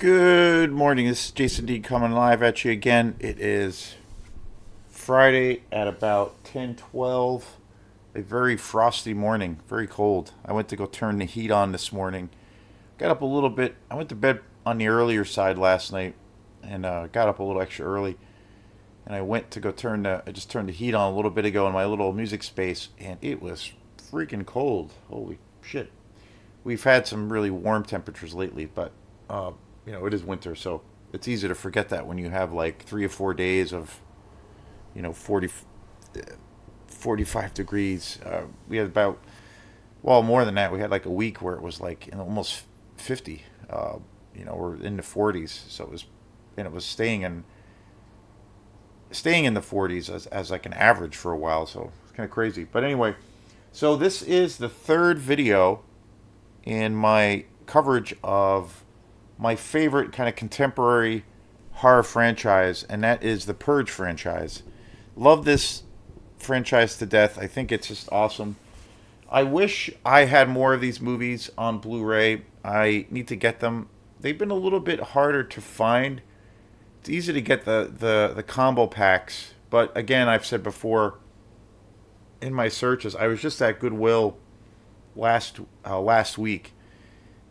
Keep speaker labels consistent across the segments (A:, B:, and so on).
A: Good morning. This is Jason D coming live at you again. It is Friday at about 10:12. A very frosty morning, very cold. I went to go turn the heat on this morning. Got up a little bit. I went to bed on the earlier side last night and got up a little extra early. And I went to go I just turned the heat on a little bit ago in my little music space, and it was freaking cold. Holy shit. We've had some really warm temperatures lately, but it is winter, so it's easy to forget that when you have like 3 or 4 days of, 40, 45 degrees. We had well, more than that. We had like a week where it was like almost 50. We're in the 40s, so it was staying in the 40s as like an average for a while, so it's kind of crazy. But anyway, so this is the third video in my coverage of my favorite kind of contemporary horror franchise, and that is the Purge franchise. Love this franchise to death. I think it's just awesome. I wish I had more of these movies on Blu-ray. I need to get them. They've been a little bit harder to find. It's easy to get the combo packs, but again, I've said before in my searches, I was just at Goodwill last week,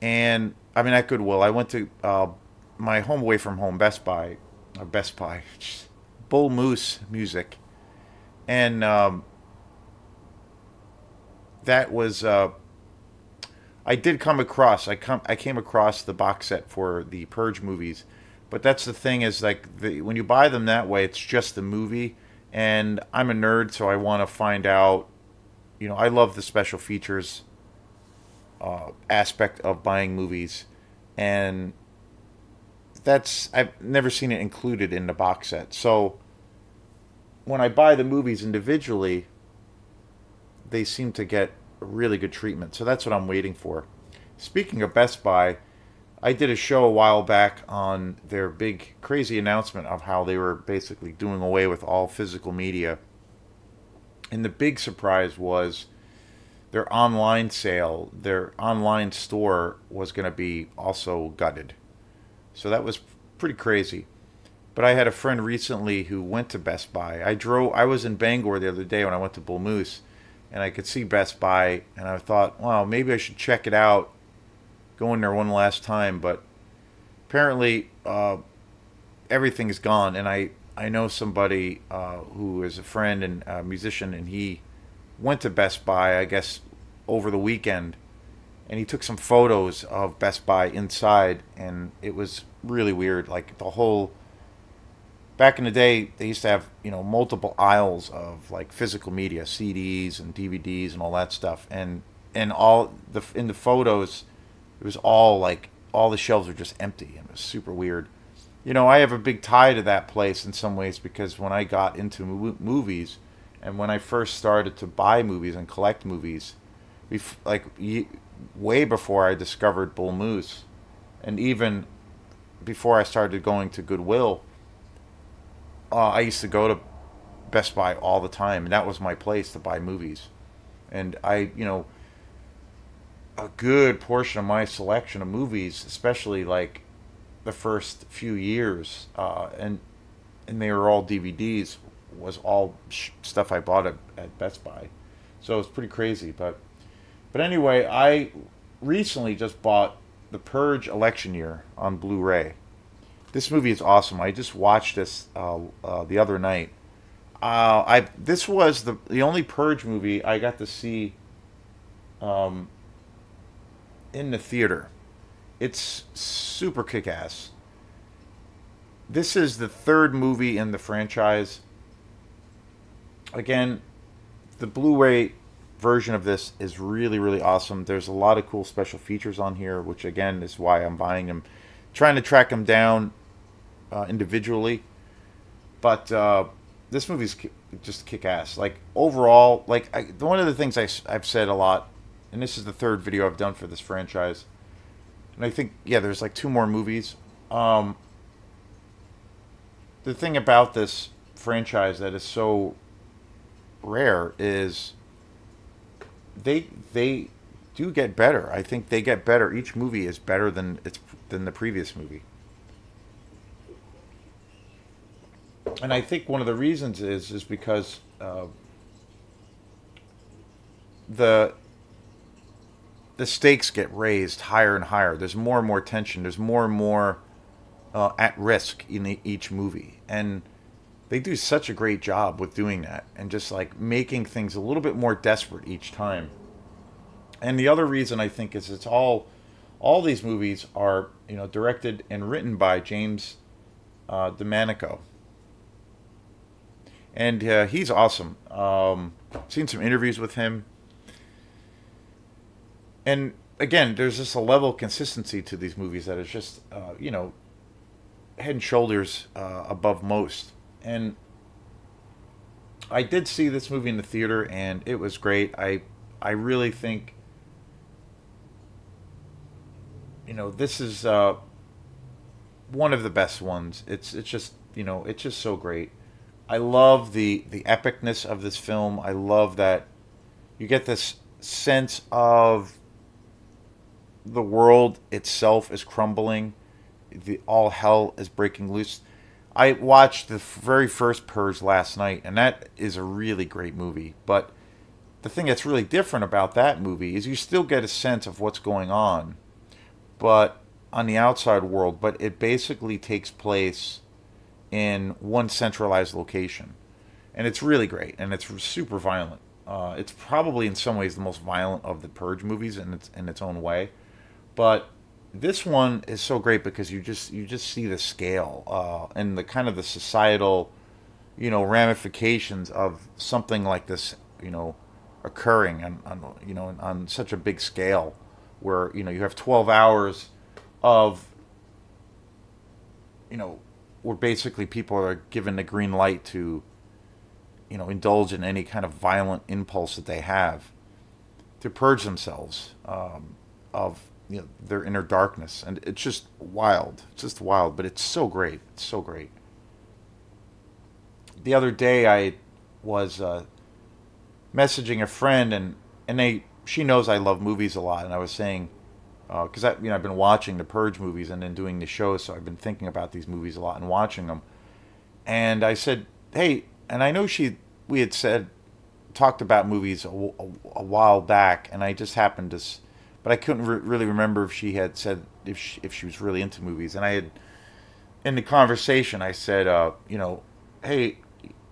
A: and I mean at Goodwill, I went to my home away from home, Best Buy, Bull Moose Music, and that was I did come across I came across the box set for the Purge movies, but that's the thing is like when you buy them that way, it's just the movie, and I'm a nerd, so I want to find out. I love the special features aspect of buying movies, and I've never seen it included in the box set. So when I buy the movies individually, they seem to get really good treatment. So that's what I'm waiting for. Speaking of Best Buy, I did a show a while back on their big crazy announcement of how they were basically doing away with all physical media. And the big surprise was their online sale, their online store was going to be also gutted. So that was pretty crazy. But I had a friend recently who went to Best Buy. I was in Bangor the other day when I went to Bull Moose, and I could see Best Buy, and I thought, wow, maybe I should check it out, go in there one last time. But apparently everything's gone, and I know somebody who is a friend and a musician, and he went to Best Buy, I guess, over the weekend, and he took some photos of Best Buy inside, and it was really weird. Like back in the day, they used to have, multiple aisles of like physical media, CDs and DVDs and all that stuff, and in the photos, it was all like all the shelves were just empty, and it was super weird. I have a big tie to that place in some ways because when I got into movies, and when I first started to buy movies and collect movies, way before I discovered Bull Moose, and even before I started going to Goodwill, I used to go to Best Buy all the time, and that was my place to buy movies. And a good portion of my selection of movies, especially like the first few years, and they were all DVDs, was all stuff I bought at Best Buy. So it's pretty crazy, but anyway, I recently just bought The Purge Election Year on Blu-ray. This movie is awesome. I just watched this the other night. This was the only Purge movie I got to see in the theater. It's super kick-ass. This is the third movie in the franchise. Again, the Blu-ray version of this is really, really awesome. There's a lot of cool special features on here, which again is why I'm buying them. Trying to track them down individually. But this movie's just kick-ass. Like, overall, one of the things I've said a lot, and this is the third video I've done for this franchise, and I think, yeah, there's like 2 more movies. The thing about this franchise that is so rare is they do get better. I think they get better. Each movie is better than the previous movie. And I think one of the reasons is because the the stakes get raised higher and higher. There's more and more tension. There's more and more at risk in each movie, and they do such a great job with doing that and just like making things a little bit more desperate each time. And the other reason I think is it's all these movies are directed and written by James DeManico, and he's awesome. Seen some interviews with him, and again, there's just a level of consistency to these movies that is just head and shoulders above most. And I did see this movie in the theater, and it was great. I really think this is one of the best ones. It's just it's just so great. I love the epicness of this film. I love that you get this sense of the world itself is crumbling. The all hell is breaking loose. I watched the very first Purge last night, and that is a really great movie. But the thing that's really different about that movie is you still get a sense of what's going on, but on the outside world. But it basically takes place in one centralized location, and it's really great, and it's super violent. It's probably in some ways the most violent of the Purge movies in its own way, but this one is so great because you just see the scale and the kind of the societal ramifications of something like this occurring on such a big scale, where you have 12 hours of where basically people are given the green light to indulge in any kind of violent impulse that they have to purge themselves of their inner darkness. And it's just wild. It's just wild, but it's so great. It's so great. The other day I was messaging a friend, and she knows I love movies a lot, and I was saying, because I've been watching the Purge movies and then doing the show, so I've been thinking about these movies a lot and watching them. And I said, hey, and I know we had talked about movies a while back, and I just happened to, but I couldn't really remember if she had said if she was really into movies. And I had, in the conversation, I said, hey,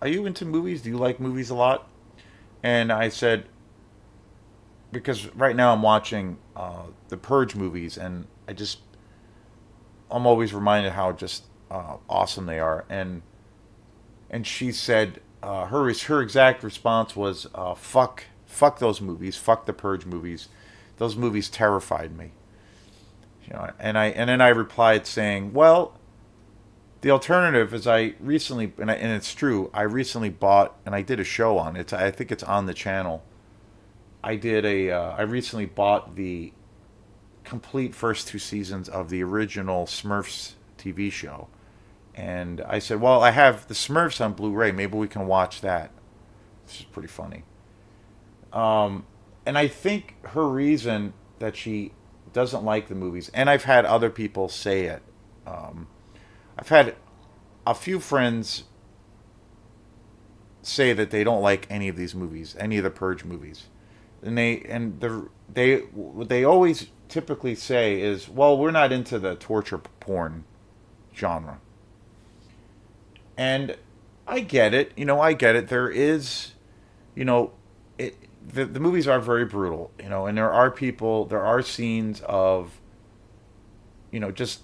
A: are you into movies? Do you like movies a lot? And I said, because right now I'm watching the Purge movies, and I'm always reminded how just awesome they are. And she said her exact response was fuck those movies, fuck the Purge movies. Those movies terrified me. And then I replied saying, well, the alternative is I recently, and it's true, I recently bought, and I did a show on it. I think it's on the channel. I recently bought the complete first two seasons of the original Smurfs TV show. And I said, well, I have the Smurfs on Blu-ray. Maybe we can watch that. This is pretty funny. And I think her reason that she doesn't like the movies, and I've had other people say it. I've had a few friends say that they don't like any of these movies, any of the Purge movies. What they always typically say is, well, we're not into the torture porn genre. And I get it. I get it. There is, the movies are very brutal, and there are scenes of, just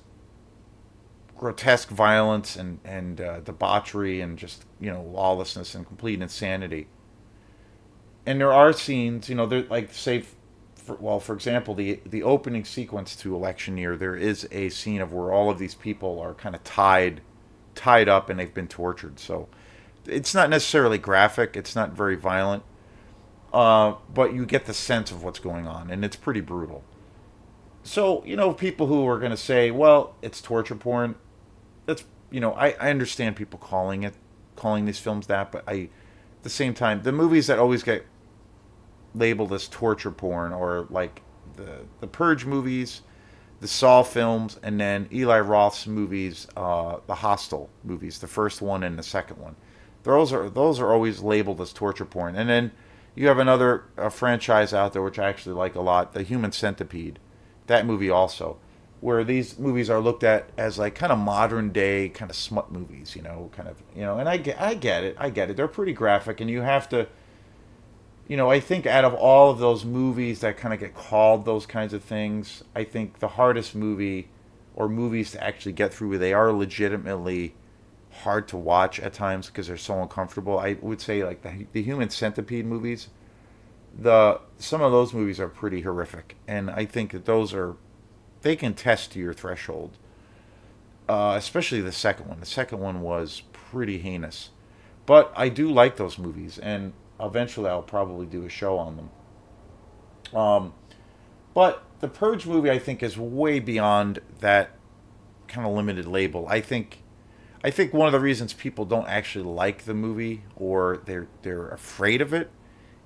A: grotesque violence and debauchery and just, lawlessness and complete insanity. And there are scenes, there, like, say, for example, the opening sequence to Election Year, there is a scene of where all of these people are kind of tied up and they've been tortured. So it's not necessarily graphic. It's not very violent. But you get the sense of what's going on, and it's pretty brutal. So, people who are going to say, well, it's torture porn, that's, I understand people calling these films that, but at the same time, the movies that always get labeled as torture porn, or like the Purge movies, the Saw films, and then Eli Roth's movies, the Hostel movies, the first one and the second one. Those are always labeled as torture porn. And then you have another franchise out there which I actually like a lot, The Human Centipede. That movie also, where these movies are looked at as like kind of modern day kind of smut movies, kind of, and I get it. They're pretty graphic, and you have to, I think out of all of those movies that kind of get called those kinds of things, I think the hardest movie or movies to actually get through, they are legitimately hard to watch at times because they're so uncomfortable. I would say like the Human Centipede movies, the some of those movies are pretty horrific, and I think that they can test to your threshold. Especially the second one. The second one was pretty heinous, but I do like those movies, and eventually I'll probably do a show on them. But the Purge movie, I think, is way beyond that kind of limited label. I think one of the reasons people don't actually like the movie or they're afraid of it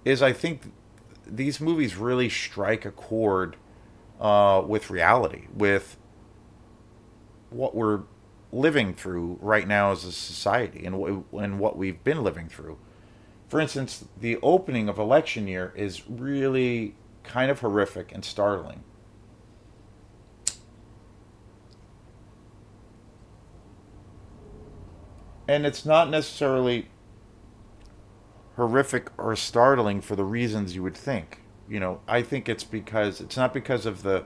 A: is I think these movies really strike a chord with reality, with what we're living through right now as a society, and what we've been living through. For instance, the opening of election year is really kind of horrific and startling. And it's not necessarily horrific or startling for the reasons you would think. I think it's not because of the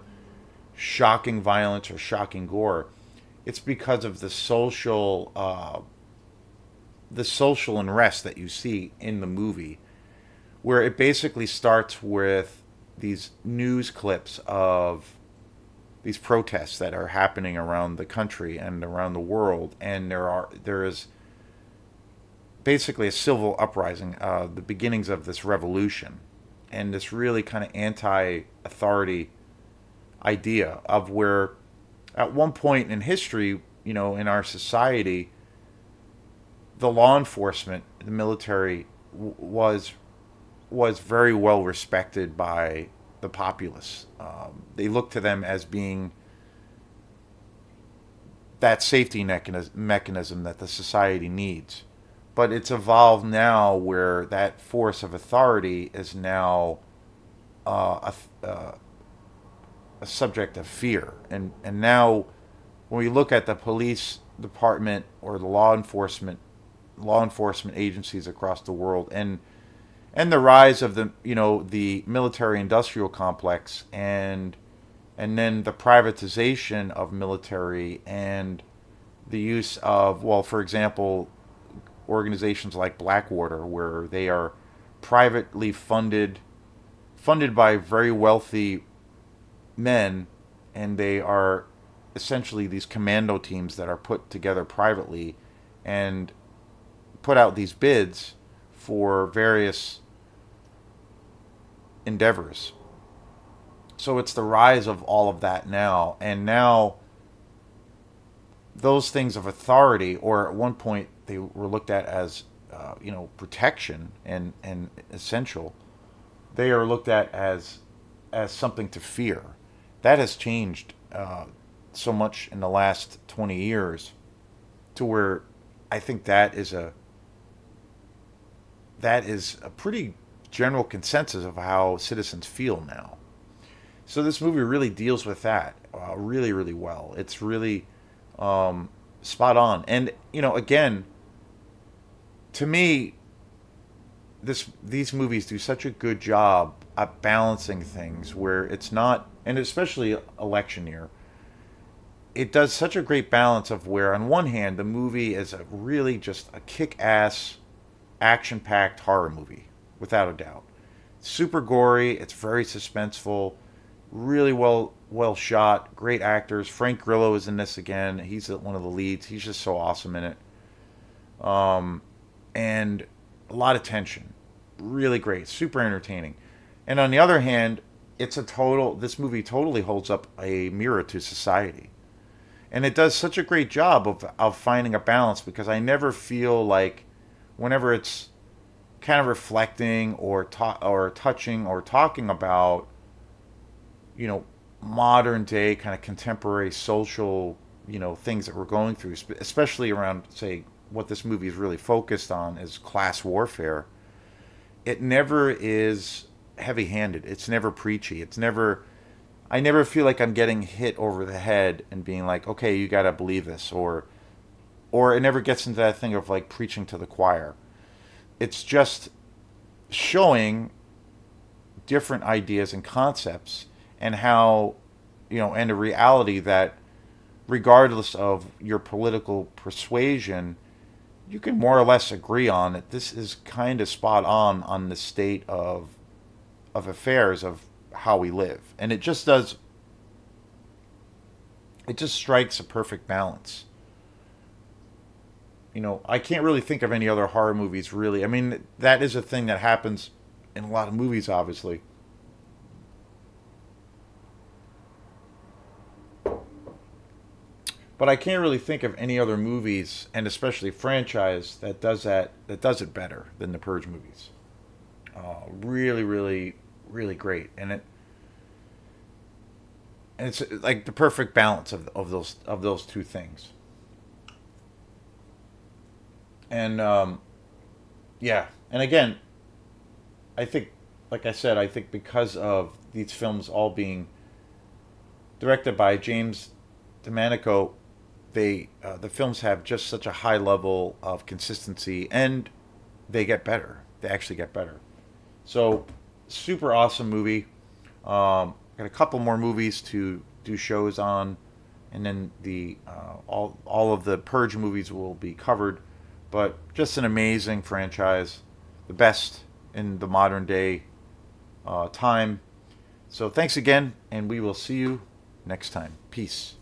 A: shocking violence or shocking gore. It's because of the social unrest that you see in the movie, where it basically starts with these news clips of these protests that are happening around the country and around the world, and there is basically a civil uprising, the beginnings of this revolution, and this really kind of anti-authority idea of where, at one point in history, in our society, the law enforcement, the military, was very well respected by the populace. They looked to them as being that safety mechanism that the society needs. But it's evolved now where that force of authority is now a subject of fear. And now when we look at the police department or the law enforcement agencies across the world, and the rise of the military industrial complex, and then the privatization of military, and the use of, well, for example, organizations like Blackwater, where they are privately funded by very wealthy men, and they are essentially these commando teams that are put together privately and put out these bids for various endeavors. So it's the rise of all of that now, and now those things of authority, or at one point they were looked at as protection and essential, they are looked at as something to fear. That has changed so much in the last 20 years, to where I think that is a pretty general consensus of how citizens feel now. So this movie really deals with that really, really well. It's really spot on. And again, to me, these movies do such a good job at balancing things where it's not, and especially election year, it does such a great balance of where, on one hand, the movie is a really just a kick-ass, action-packed horror movie, without a doubt. Super gory. It's very suspenseful. Really well shot. Great actors. Frank Grillo is in this again. He's one of the leads. He's just so awesome in it. And a lot of tension. Really great. Super entertaining. And on the other hand, this movie totally holds up a mirror to society. And it does such a great job of finding a balance, because I never feel like, whenever it's kind of reflecting or touching or talking about, modern day kind of contemporary social, things that we're going through, especially around, say, what this movie is really focused on is class warfare. It never is heavy-handed. It's never preachy. It's never I never feel like I'm getting hit over the head and being like, "Okay, you got to believe this," or it never gets into that thing of like preaching to the choir. It's just showing different ideas and concepts and how, and a reality that regardless of your political persuasion, you can more or less agree on that this is kind of spot on the state of affairs of how we live. And it just strikes a perfect balance. I can't really think of any other horror movies really. I mean, that is a thing that happens in a lot of movies, obviously. But I can't really think of any other movies, and especially franchise, that does it better than the Purge movies. Really, really, really great, and it's like the perfect balance of those two things. And yeah, and again, I think, like I said, I think because of these films all being directed by James DeManico, the films have just such a high level of consistency, and they get better. They actually get better. So, super awesome movie. Got a couple more movies to do shows on, and then the all of the Purge movies will be covered. But just an amazing franchise, the best in the modern day time. So thanks again, and we will see you next time. Peace.